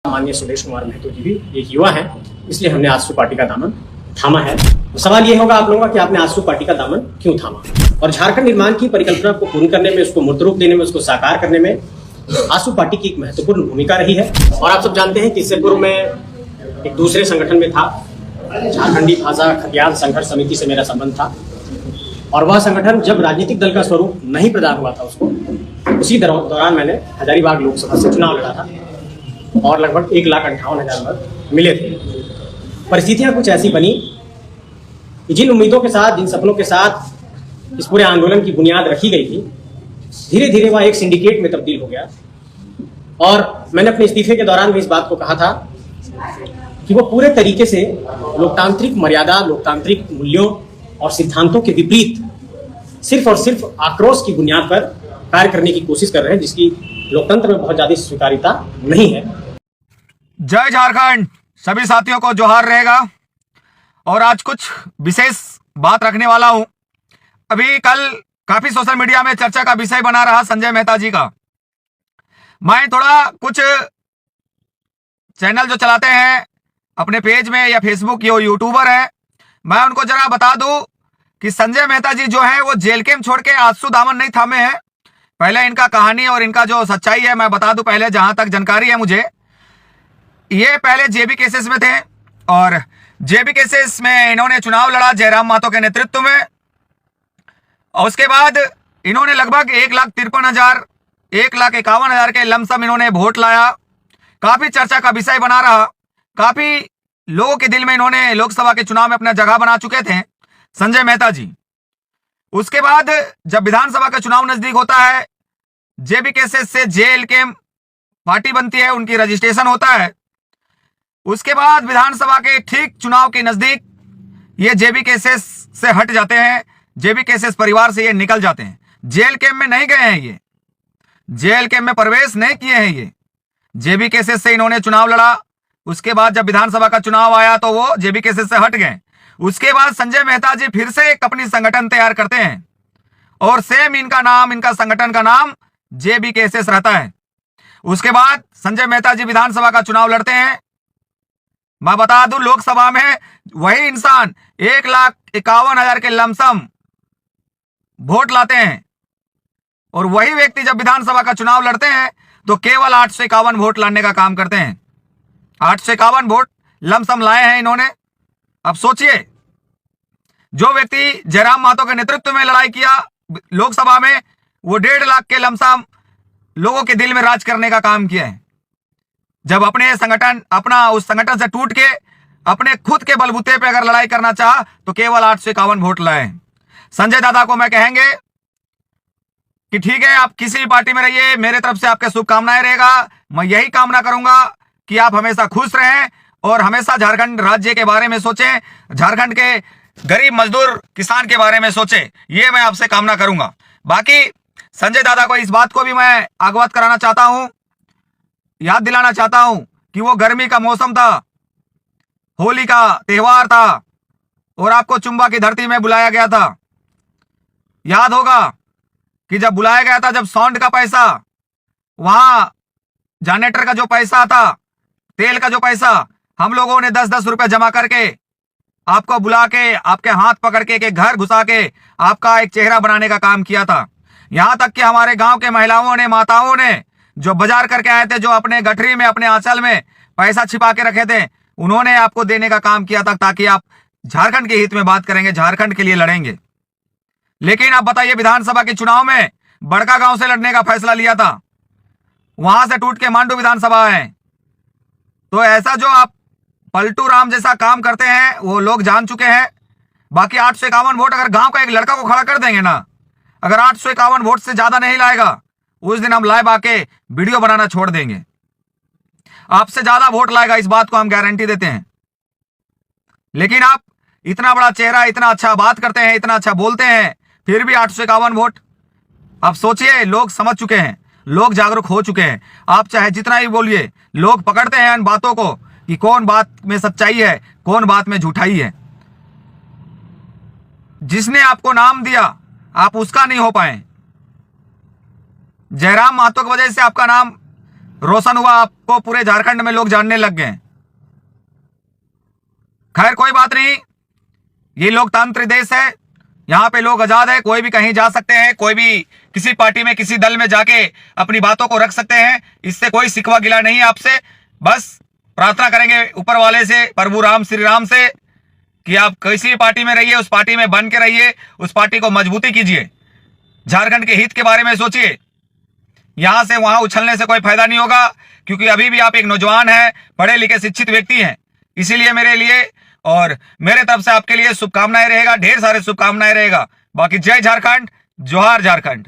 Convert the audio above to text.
माननीय सुरेश कुमार महतो जी भी एक युवा है, इसलिए हमने आजसू पार्टी का दामन थामा है। तो सवाल ये होगा आप लोगों का कि आपने आजसू पार्टी का दामन क्यों थामा, और झारखंड निर्माण की परिकल्पना को पूर्ण करने में, उसको मूर्त रूप देने में, उसको साकार करने में आजसू पार्टी की एक महत्वपूर्ण भूमिका रही है। और आप सब जानते हैं कि इससे पूर्व में एक दूसरे संगठन में था, झारखंडी भाषा खतियान संघर्ष समिति से मेरा संबंध था, और वह संगठन जब राजनीतिक दल का स्वरूप नहीं प्रदान हुआ था उसको, उसी दौरान मैंने हजारीबाग लोकसभा से चुनाव लड़ा था और लगभग 1,58,000 मत मिले थे। परिस्थितियां कुछ ऐसी बनी कि जिन उम्मीदों के साथ, जिन सपनों के साथ इस पूरे आंदोलन की बुनियाद रखी गई थी, धीरे धीरे वह एक सिंडिकेट में तब्दील हो गया। और मैंने अपने इस्तीफे के दौरान भी इस बात को कहा था कि वो पूरे तरीके से लोकतांत्रिक मर्यादा, लोकतांत्रिक मूल्यों और सिद्धांतों के विपरीत सिर्फ और सिर्फ आक्रोश की बुनियाद पर कार्य करने की कोशिश कर रहे हैं, जिसकी लोकतंत्र में बहुत ज्यादा स्वीकार्यता नहीं है। जय झारखंड, सभी साथियों को जोहार रहेगा। और आज कुछ विशेष बात रखने वाला हूं। अभी कल काफी सोशल मीडिया में चर्चा का विषय बना रहा संजय मेहता जी का। मैं थोड़ा कुछ चैनल जो चलाते हैं अपने पेज में या फेसबुक, यो यूट्यूबर है, मैं उनको जरा बता दूं कि संजय मेहता जी जो है वो जेल कैंप छोड़ के आजसू दामन नहीं थामे हैं। पहले इनका कहानी और इनका जो सच्चाई है मैं बता दूं। पहले जहां तक जानकारी है मुझे, ये पहले जेबी केसेस में थे और जेबी केसेस में इन्होंने चुनाव लड़ा जयराम महतो के नेतृत्व में। और उसके बाद इन्होंने लगभग 1,53,000, 1,51,000 के लमसम इन्होंने वोट लाया। काफी चर्चा का विषय बना रहा, काफी लोगों के दिल में इन्होंने लोकसभा के चुनाव में अपना जगह बना चुके थे संजय मेहता जी। उसके बाद जब विधानसभा का चुनाव नजदीक होता है, जेबी केसेस से जेल कैंप पार्टी बनती है, उनकी रजिस्ट्रेशन होता है। उसके बाद विधानसभा के ठीक चुनाव के नजदीक ये जेबी केसेस से हट जाते हैं, जेबी केसेस परिवार से ये निकल जाते हैं। जेल कैंप में नहीं गए हैं, ये जेल कैंप में प्रवेश नहीं किए हैं। ये जेबी केसेस से इन्होंने चुनाव लड़ा। उसके बाद जब विधानसभा का चुनाव आया तो वो जेबी केसेस से हट गए। उसके बाद संजय मेहता जी फिर से एक अपनी संगठन तैयार करते हैं और सेम इनका नाम, इनका संगठन का नाम जेबी केसेस रहता है। उसके बाद संजय मेहता जी विधानसभा का चुनाव लड़ते हैं। मैं बता दूं, लोकसभा में वही इंसान 1,51,000 के लमसम वोट लाते हैं और वही व्यक्ति जब विधानसभा का चुनाव लड़ते हैं तो केवल 851 वोट लाने का काम करते हैं। 851 वोट लमसम लाए हैं इन्होंने। अब सोचिए, जो व्यक्ति जयराम महतो के नेतृत्व में लड़ाई किया लोकसभा में, वो 1.5 लाख के लमसम लोगों के दिल में राज करने का काम किया है। जब अपने संगठन, अपना उस संगठन से टूट के अपने खुद के बलबूते पे अगर लड़ाई करना चाहा तो केवल 851 वोट लाए। संजय दादा को मैं कहेंगे कि ठीक है, आप किसी भी पार्टी में रहिए, मेरे तरफ से आपके शुभकामनाएं रहेगा। मैं यही कामना करूंगा कि आप हमेशा खुश रहें और हमेशा झारखंड राज्य के बारे में सोचें, झारखंड के गरीब मजदूर किसान के बारे में सोचें, ये मैं आपसे कामना करूंगा। बाकी संजय दादा को इस बात को भी मैं अवगत कराना चाहता हूं, याद दिलाना चाहता हूं कि वो गर्मी का मौसम था, होली का त्योहार था और आपको चुंबा की धरती में बुलाया गया था। याद होगा कि जब बुलाया गया था, जब साउंड का पैसा, वहां जनरेटर का जो पैसा था, तेल का जो पैसा, हम लोगों ने 10-10 रुपए जमा करके आपको बुला के, आपके हाथ पकड़ के घर घुसा के आपका एक चेहरा बनाने का काम किया था। यहां तक कि हमारे गांव के महिलाओं ने, माताओं ने जो बाजार करके आए थे, जो अपने गठरी में, अपने आंचल में पैसा छिपा के रखे थे, उन्होंने आपको देने का काम किया था ताकि आप झारखंड के हित में बात करेंगे, झारखंड के लिए लड़ेंगे। लेकिन आप बताइए, विधानसभा के चुनाव में बड़का गांव से लड़ने का फैसला लिया था, वहां से टूट के मांडू विधानसभा है। तो ऐसा जो आप पलटू राम जैसा काम करते हैं वो लोग जान चुके हैं। बाकी 851 वोट अगर गांव का एक लड़का को खड़ा कर देंगे ना, अगर 851 वोट से ज्यादा नहीं लाएगा, उस दिन हम लाइव आके वीडियो बनाना छोड़ देंगे। आपसे ज्यादा वोट लाएगा, इस बात को हम गारंटी देते हैं। लेकिन आप इतना बड़ा चेहरा, इतना अच्छा बात करते हैं, इतना अच्छा बोलते हैं, फिर भी 851 वोट। आप सोचिए, लोग समझ चुके हैं, लोग जागरूक हो चुके हैं। आप चाहे जितना ही बोलिए, लोग पकड़ते हैं इन बातों को कि कौन बात में सच्चाई है, कौन बात में झूठाई है। जिसने आपको नाम दिया आप उसका नहीं हो पाए। जयराम महतो की वजह से आपका नाम रोशन हुआ, आपको पूरे झारखंड में लोग जानने लग गए हैं। खैर कोई बात नहीं, ये लोकतंत्र देश है, यहां पे लोग आजाद है, कोई भी कहीं जा सकते हैं, कोई भी किसी पार्टी में किसी दल में जाके अपनी बातों को रख सकते हैं। इससे कोई सिकवा गिला नहीं है आपसे। बस प्रार्थना करेंगे ऊपर वाले से, प्रभु राम श्री राम से, कि आप किसी भी पार्टी में रहिए, उस पार्टी में बन के रहिए, उस पार्टी को मजबूती कीजिए, झारखंड के हित के बारे में सोचिए। यहां से वहां उछलने से कोई फायदा नहीं होगा, क्योंकि अभी भी आप एक नौजवान हैं, पढ़े लिखे शिक्षित व्यक्ति हैं। इसीलिए मेरे लिए और मेरे तरफ से आपके लिए शुभकामनाएं रहेगा, ढेर सारे शुभकामनाएं रहेगा। बाकी जय झारखंड, जोहार झारखंड।